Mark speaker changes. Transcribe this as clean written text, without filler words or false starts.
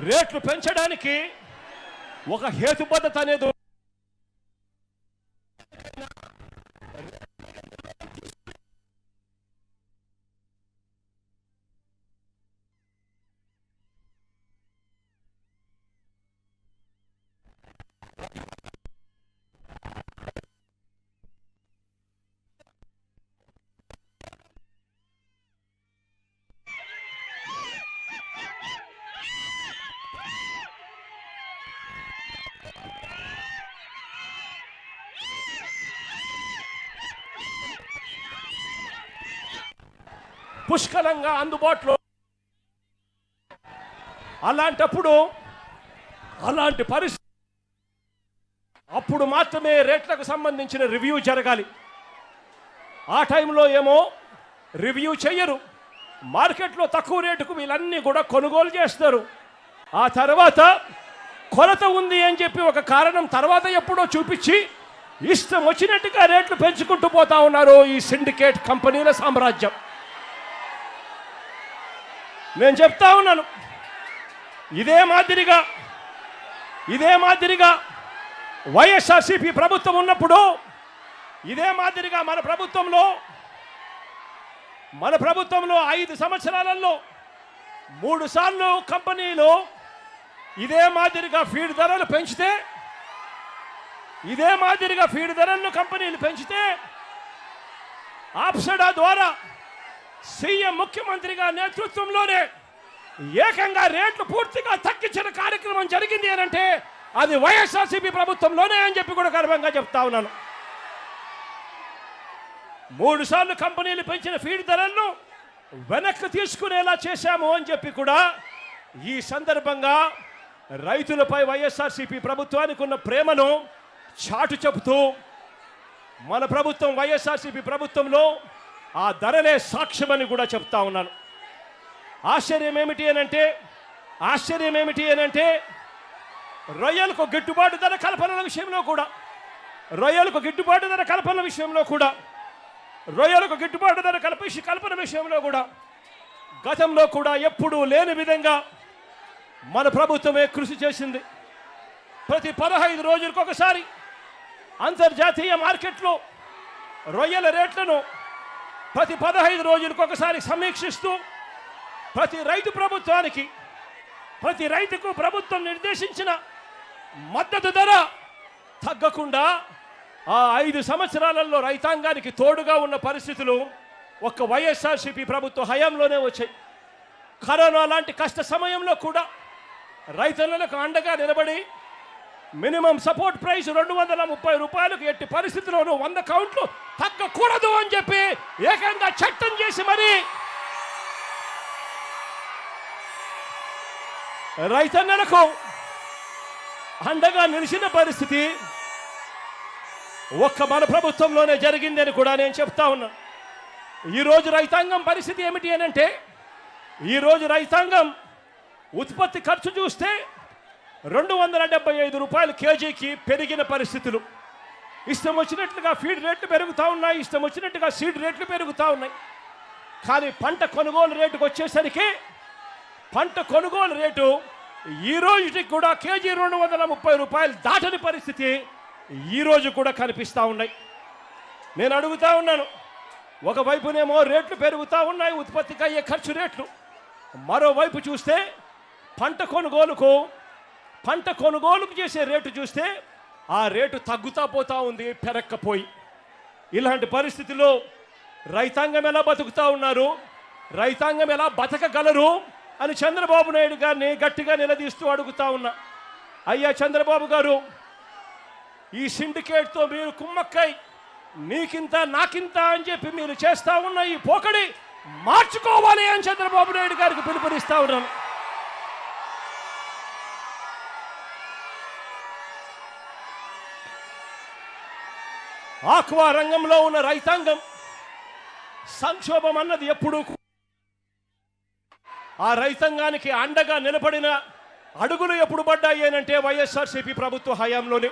Speaker 1: రేట్లు పెంచడానికి ఒక హేతుబద్ధత అనేది పుష్కలంగా అందుబాటులో. అలాంటప్పుడు అలాంటి పరిస్థితి అప్పుడు మాత్రమే రేట్లకు సంబంధించిన రివ్యూ జరగాలి. ఆ టైంలో ఏమో రివ్యూ చేయరు. మార్కెట్లో తక్కువ రేటుకు వీళ్ళన్నీ కూడా కొనుగోలు చేస్తారు. ఆ తర్వాత కొరత ఉంది అని చెప్పి ఒక కారణం తర్వాత ఎప్పుడో చూపించి ఇష్టం వచ్చినట్టుగా రేట్లు పెంచుకుంటూ పోతా ఉన్నారు ఈ సిండికేట్ కంపెనీల సామ్రాజ్యం. నేను చెప్తా ఉన్నాను, ఇదే మాదిరిగా వైఎస్ఆర్సీపీ ప్రభుత్వం ఉన్నప్పుడు, ఇదే మాదిరిగా మన ప్రభుత్వంలో 5 సంవత్సరాలలో 3 సార్లు కంపెనీలు ఇదే మాదిరిగా ఫీడ్ ధరలు పెంచితే, కంపెనీలు పెంచితే ఆప్సడా ద్వారా సీఎం ముఖ్యమంత్రిగా నేతృత్వంలోనే ఏకంగా రేట్లు పూర్తిగా తగ్గించిన కార్యక్రమం జరిగింది అని అంటే అది వైఎస్ఆర్సీపీ ప్రభుత్వంలోనే అని చెప్పి కూడా గర్వంగా చెప్తా ఉన్నాను. 3 సార్లు కంపెనీలు పెంచిన ఫీడ్ ధరలను వెనక్కి తీసుకునేలా చేశాము అని చెప్పి కూడా ఈ సందర్భంగా రైతులపై వైఎస్ఆర్సీపీ ప్రభుత్వానికి ఉన్న ప్రేమను చాటు చెబుతూ మన ప్రభుత్వం వైఎస్ఆర్సీపీ ప్రభుత్వంలో ఆ ధరలే సాక్ష్యమని కూడా చెప్తా ఉన్నాను. ఆశ్చర్యం ఏమిటి అనంటే రొయ్యలకు గిట్టుబాటు ధర కల్పన విషయంలో కూడా గతంలో కూడా ఎప్పుడూ లేని విధంగా మన ప్రభుత్వమే కృషి చేసింది. ప్రతి 15 రోజులకు ఒకసారి అంతర్జాతీయ మార్కెట్లో రొయ్యల రేట్లను ప్రతి 15 రోజులకు ఒకసారి సమీక్షిస్తూ ప్రతి రైతుకు ప్రభుత్వం నిర్దేశించిన మద్దతు ధర తగ్గకుండా ఆ 5 సంవత్సరాలలో రైతాంగానికి తోడుగా ఉన్న పరిస్థితులు ఒక్క వైఎస్ఆర్సీపీ ప్రభుత్వ హయాంలోనే వచ్చాయి. కరోనా లాంటి కష్ట సమయంలో కూడా రైతులకు అండగా నిలబడి మినిమం సపోర్ట్ ప్రైస్ 230 రూపాయలకు ఎట్టి పరిస్థితుల్లోనూ 100 కౌంట్లు తగ్గకూడదు అని చెప్పి ఏకంగా చట్టం చేసి మరి రైతన్నలకు అండగా నిలిచిన పరిస్థితి ఒక్క మన ప్రభుత్వంలోనే జరిగిందని కూడా నేను చెప్తా ఉన్నా. ఈరోజు రైతాంగం పరిస్థితి ఏమిటి అనంటే, ఈరోజు రైతాంగం ఉత్పత్తి ఖర్చు చూస్తే 275 రూపాయలు కేజీకి పెరిగిన పరిస్థితులు. ఇష్టం వచ్చినట్లుగా ఫీడ్ రేట్లు పెరుగుతూ ఉన్నాయి, ఇష్టం వచ్చినట్టుగా సీడ్ రేట్లు పెరుగుతూ ఉన్నాయి. కానీ పంట కొనుగోలు రేటుకు వచ్చేసరికి పంట కొనుగోలు రేటు ఈ రోజుకి కూడా కేజీ 230 రూపాయలు దాటని పరిస్థితి ఈరోజు కూడా కనిపిస్తూ ఉన్నాయి. నేను అడుగుతా ఉన్నాను, ఒకవైపునేమో రేట్లు పెరుగుతూ ఉన్నాయి, ఉత్పత్తికి అయ్యే ఖర్చు రేట్లు. మరోవైపు చూస్తే పంట కొనుగోలుకు చేసే రేటు చూస్తే ఆ రేటు తగ్గుతా పోతా ఉంది పెరక్కపోయి. ఇలాంటి పరిస్థితిలో రైతాంగం ఎలా బతుకుతా ఉన్నారు, రైతాంగం ఎలా బతకగలరు అని చంద్రబాబు నాయుడు గారిని గట్టిగా నిలదీస్తూ అడుగుతా ఉన్నా. అయ్యా చంద్రబాబు గారు, ఈ సిండికేట్తో మీరు కుమ్మక్కై నీకింత నాకింత అని చెప్పి మీరు చేస్తా ఉన్న ఈ పోకడి మార్చుకోవాలి అని చంద్రబాబు నాయుడు గారికి పిలుపునిస్తా ఉన్నాను. ఆక్వా రంగంలో ఉన్న రైతాంగం సంక్షోభం అన్నది ఎప్పుడూ ఆ రైతాంగానికి అండగా నిలబడిన అడుగులు ఎప్పుడు పడ్డాయి అంటే వైఎస్ఆర్సీపీ ప్రభుత్వ హయాంలోనే.